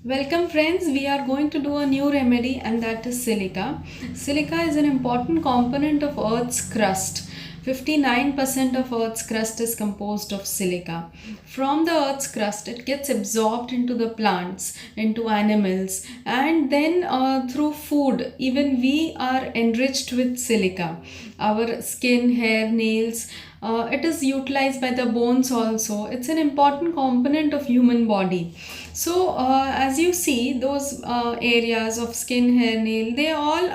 Welcome friends, we are going to do a new remedy and that is silica. Silica is an important component of Earth's crust. 59% of Earth's crust is composed of silica. From the Earth's crust, it gets absorbed into the plants, into animals, and then through food, even we are enriched with silica. Our skin, hair, nails, it is utilized by the bones also. It's an important component of human body. So as you see, those areas of skin, hair, nail, they all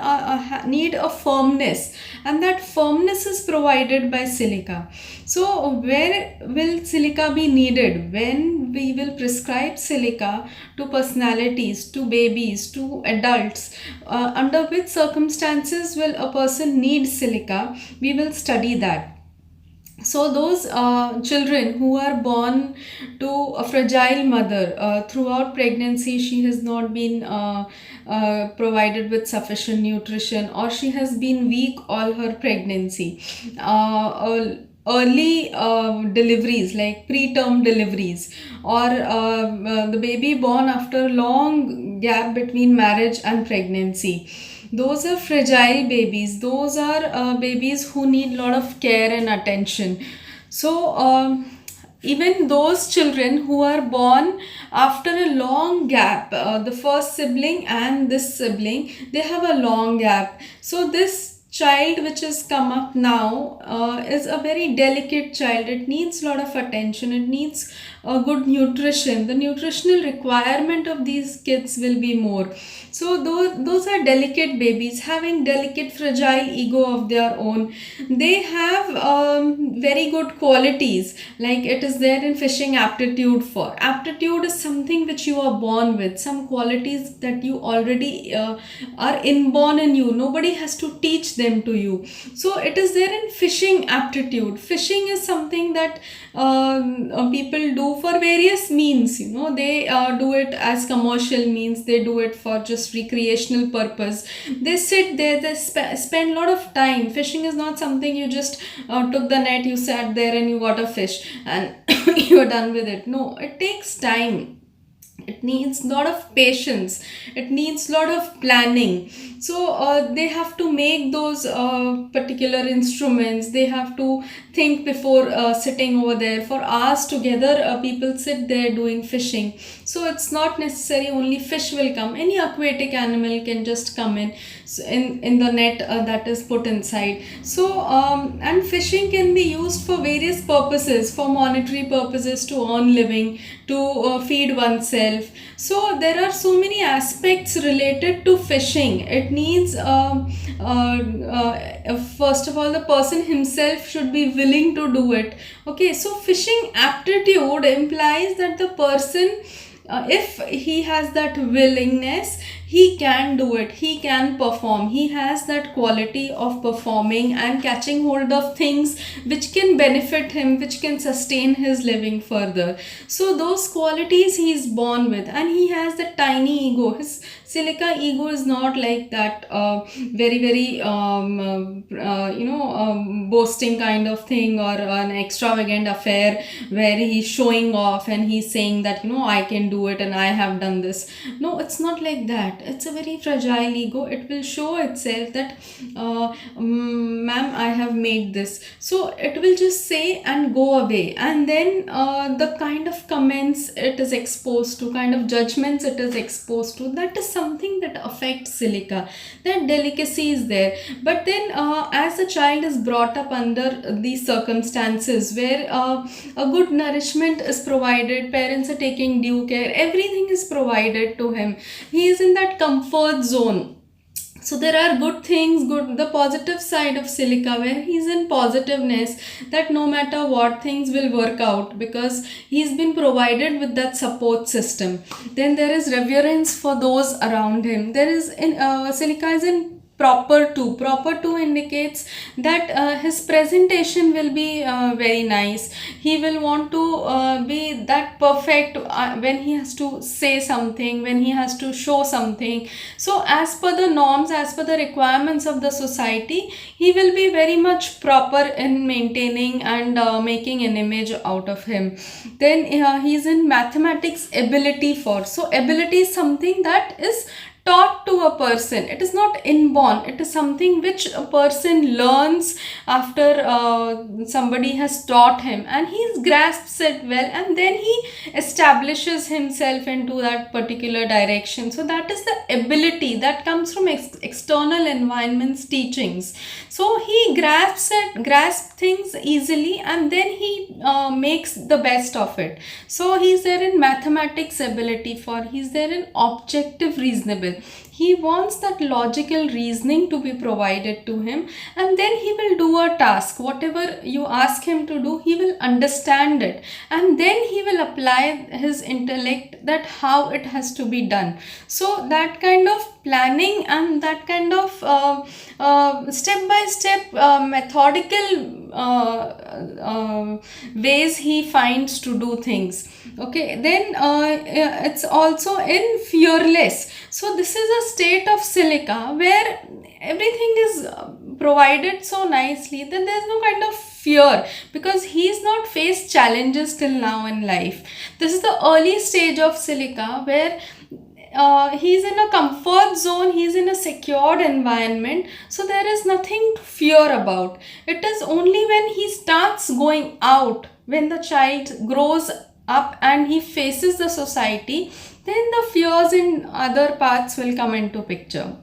need a firmness, and that firmness is provided by silica. So where will silica be needed? When we will prescribe silica to personalities, to babies, to adults, under which circumstances will a person need silica? We will study that. So those children who are born to a fragile mother, throughout pregnancy she has not been provided with sufficient nutrition, or she has been weak all her pregnancy, early deliveries like preterm deliveries, or the baby born after long gap between marriage and pregnancy, those are fragile babies. Those are babies who need a lot of care and attention. So even those children who are born after a long gap, the first sibling and this sibling, they have a long gap. So this child which has come up now is a very delicate child. It needs a lot of attention. It needs a good nutrition. The nutritional requirement of these kids will be more. So those are delicate babies having delicate fragile ego of their own. They have very good qualities, like it is there in fishing aptitude. For aptitude is something which you are born with, some qualities that you already are inborn in you. Nobody has to teach them to you. So it is there in fishing aptitude. Fishing is something that people do for various means. They do it as commercial means. They do it for just recreational purpose. They sit there, they spend a lot of time. Fishing is not something you just took the net, you sat there and you got a fish and you're done with it. No, it takes time. It needs a lot of patience. It needs a lot of planning. So they have to make those particular instruments. They have to think before sitting over there for hours together. People sit there doing fishing. So it's not necessary only fish will come. Any aquatic animal can just come in, in the net that is put inside. So and fishing can be used for various purposes, for monetary purposes, to earn living, to feed oneself. So there are so many aspects related to fishing. It needs first of all, the person himself should be willing to do it. Okay, so fishing aptitude implies that the person, if he has that willingness, he can do it, he can perform, he has that quality of performing and catching hold of things which can benefit him, which can sustain his living further. So those qualities he is born with, and he has that tiny ego. His silica ego is not like that very boasting kind of thing, or an extravagant affair where he's showing off and he's saying that I can do it and I have done this. No, it's not like that. It's a very fragile ego. It will show itself that ma'am, I have made this. So it will just say and go away, and then the kind of comments it is exposed to, kind of judgments it is exposed to, that is something that affects silica. That delicacy is there. But then as a child is brought up under these circumstances where a good nourishment is provided, parents are taking due care, everything is provided to him, he is in that comfort zone. So there are good things, the positive side of silica, where he's in positiveness, that no matter what, things will work out because he's been provided with that support system. Then there is reverence for those around him. There is in silica is in proper to. Proper to indicates that his presentation will be very nice. He will want to be that perfect when he has to say something, when he has to show something. So as per the norms, as per the requirements of the society, he will be very much proper in maintaining and making an image out of him. Then he is in mathematics ability for. So ability is something that is taught to a person. It is not inborn. It is something which a person learns after somebody has taught him, and he grasps it well, and then he establishes himself into that particular direction. So that is the ability that comes from external environments teachings. So he grasps things easily, and then he makes the best of it. So he's there in mathematics ability for. He's there in objective reasonable. He wants that logical reasoning to be provided to him, and then he will do a task. Whatever you ask him to do, he will understand it, and then he will apply his intellect that how it has to be done. So that kind of planning and that kind of step by step methodical ways he finds to do things. Okay, then it's also in fearless. So this is a state of silica where everything is provided so nicely that there's no kind of fear, because he's not faced challenges till now in life. This is the early stage of silica where he's in a comfort zone, he's in a secured environment, so there is nothing to fear about. It is only when he starts going out, when the child grows up and he faces the society, then the fears in other parts will come into picture.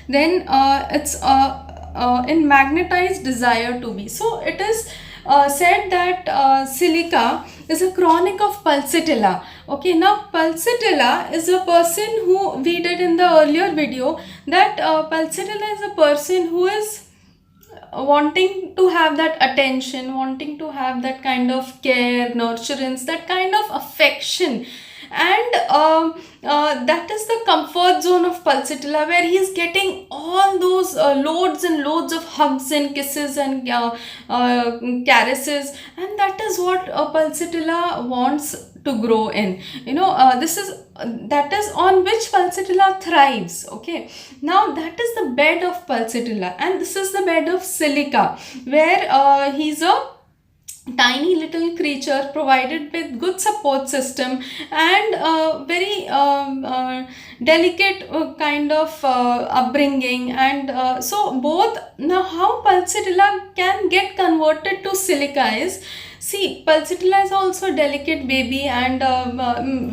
Then it's in magnetized desire to be. So it is said that silica is a chronic of pulsatilla. Okay, now pulsatilla is a person who we did in the earlier video, that pulsatilla is a person who is wanting to have that attention, wanting to have that kind of care, nurturance, that kind of affection. And that is the comfort zone of pulsatilla, where he is getting all those loads and loads of hugs and kisses and caresses, and that is what a pulsatilla wants to grow in. This is that is on which pulsatilla thrives. Okay, now that is the bed of pulsatilla, and this is the bed of silica, where he's a tiny little creature provided with good support system and very delicate kind of upbringing. And so both, now how pulsatilla can get converted to silica is, see, pulsatilla is also a delicate baby, and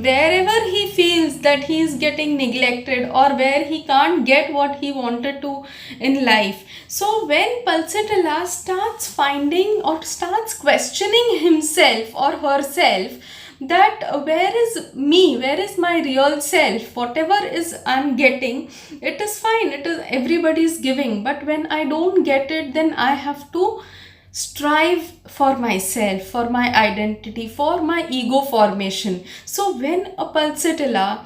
wherever he feels that he is getting neglected, or where he can't get what he wanted to in life, so when pulsatilla starts finding or starts questioning himself or herself, that where is me, where is my real self, whatever is I'm getting, it is fine, it is everybody's giving, but when I don't get it, then I have to strive for myself, for my identity, for my ego formation. So when a pulsatilla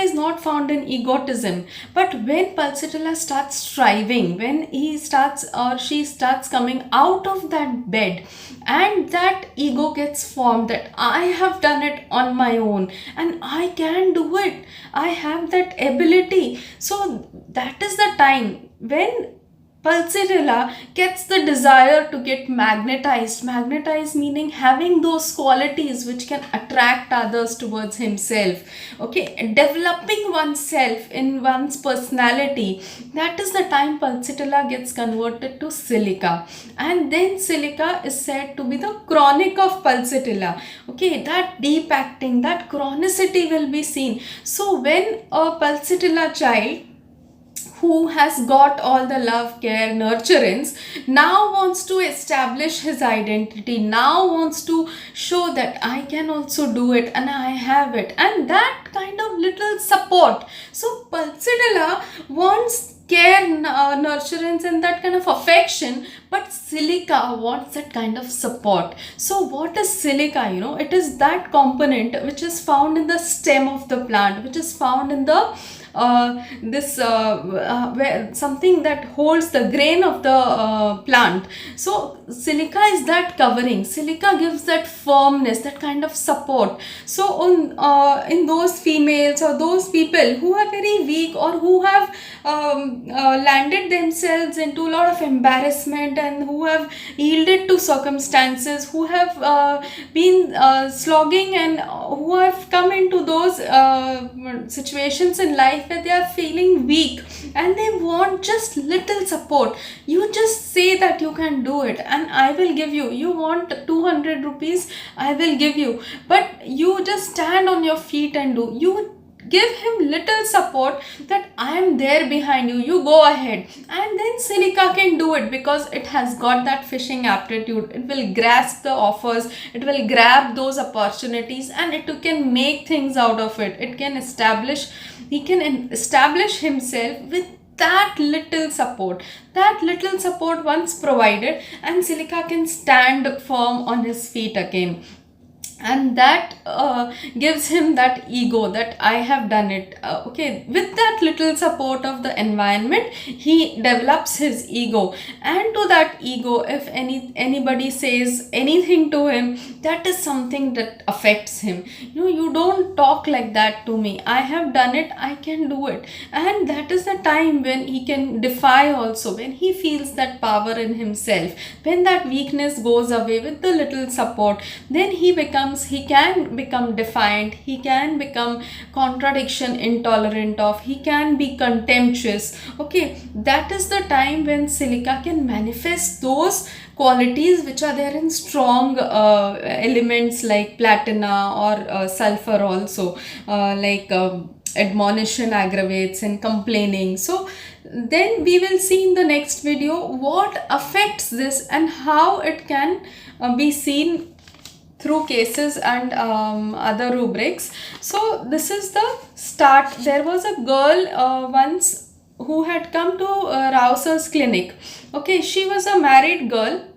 is not found in egotism, but when pulsatilla starts striving, when he starts or she starts coming out of that bed, and that ego gets formed, that I have done it on my own and I can do it, I have that ability. So that is the time when pulsatilla gets the desire to get magnetized. Magnetized meaning having those qualities which can attract others towards himself. Okay, developing oneself in one's personality. That is the time pulsatilla gets converted to silica. And then silica is said to be the chronic of pulsatilla. Okay, that deep acting, that chronicity will be seen. So when a pulsatilla child who has got all the love, care, nurturance, now wants to establish his identity, now wants to show that I can also do it and I have it, and that kind of little support. So pulsatilla wants care, nurturance and that kind of affection, but silica wants that kind of support. So what is silica? It is that component which is found in the stem of the plant, which is found in the something that holds the grain of the plant. So silica is that covering. Silica gives that firmness, that kind of support. So in those females or those people who are very weak, or who have landed themselves into a lot of embarrassment, and who have yielded to circumstances, who have been slogging, and who have come into those situations in life where they are feeling weak and they want just little support. You just say that you can do it and I will give you. You want 200 rupees, I will give you. But you just stand on your feet and do. You give him little support, that I am there behind you, you go ahead. And then silica can do it, because it has got that fishing aptitude. It will grasp the offers, it will grab those opportunities, and it can make things out of it. He can establish himself with that little support. That little support once provided, and silica can stand firm on his feet again. And that gives him that ego, that I have done it. Okay, with that little support of the environment, he develops his ego. And to that ego, if anybody says anything to him, that is something that affects him. You don't talk like that to me, I have done it, I can do it. And that is the time when he can defy also, when he feels that power in himself. When that weakness goes away with the little support, then he can become defiant, he can become contradiction intolerant of, he can be contemptuous. Okay, that is the time when silica can manifest those qualities which are there in strong elements like platina or sulfur also, admonition, aggravates, and complaining. So then we will see in the next video what affects this and how it can be seen through cases and other rubrics. So this is the start. There was a girl once who had come to Rauser's clinic. Okay, she was a married girl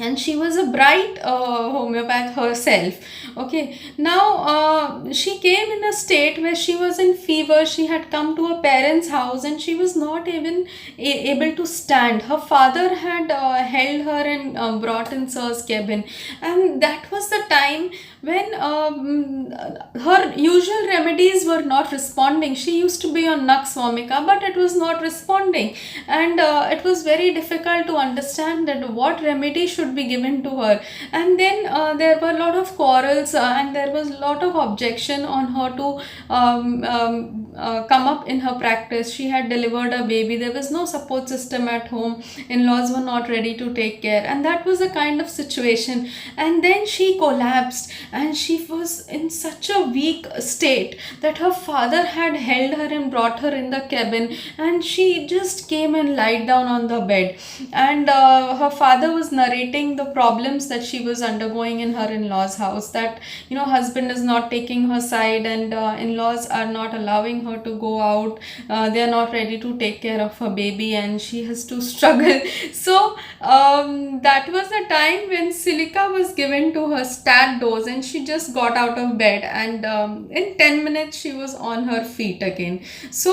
and she was a bright homeopath herself. Okay, now she came in a state where she was in fever. She had come to her parents' house and she was not even able to stand. Her father had held her and brought in Sir's cabin, and that was the time when her usual remedies were not responding. She used to be on Nux vomica, but it was not responding, and it was very difficult to understand that what remedy should be given to her. And then there were a lot of quarrels and there was a lot of objection on her to come up in her practice. She had delivered a baby, there was no support system at home, in-laws were not ready to take care, and that was a kind of situation. And then she collapsed, and she was in such a weak state that her father had held her and brought her in the cabin, and she just came and lied down on the bed. And her father was narrating the problems that she was undergoing in her in-laws house, that husband is not taking her side, and in-laws are not allowing her to go out. They are not ready to take care of her baby, and she has to struggle. So that was the time when silica was given to her stat dose, and she just got out of bed, and in 10 minutes she was on her feet again. So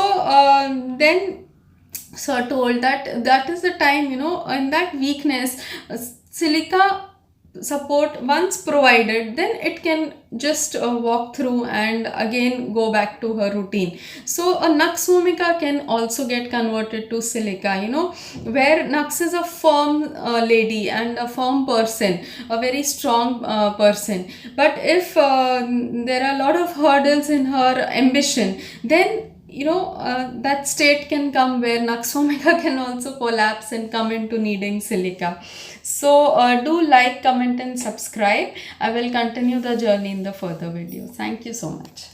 then Sir told that is the time, in that weakness, silica support once provided, then it can just walk through and again go back to her routine. So a Nux vomica can also get converted to silica, where Nux is a firm lady and a firm person, a very strong person. But if there are a lot of hurdles in her ambition, then that state can come where Nux vomica can also collapse and come into needing silica. So do like, comment and subscribe. I will continue the journey in the further videos. Thank you so much.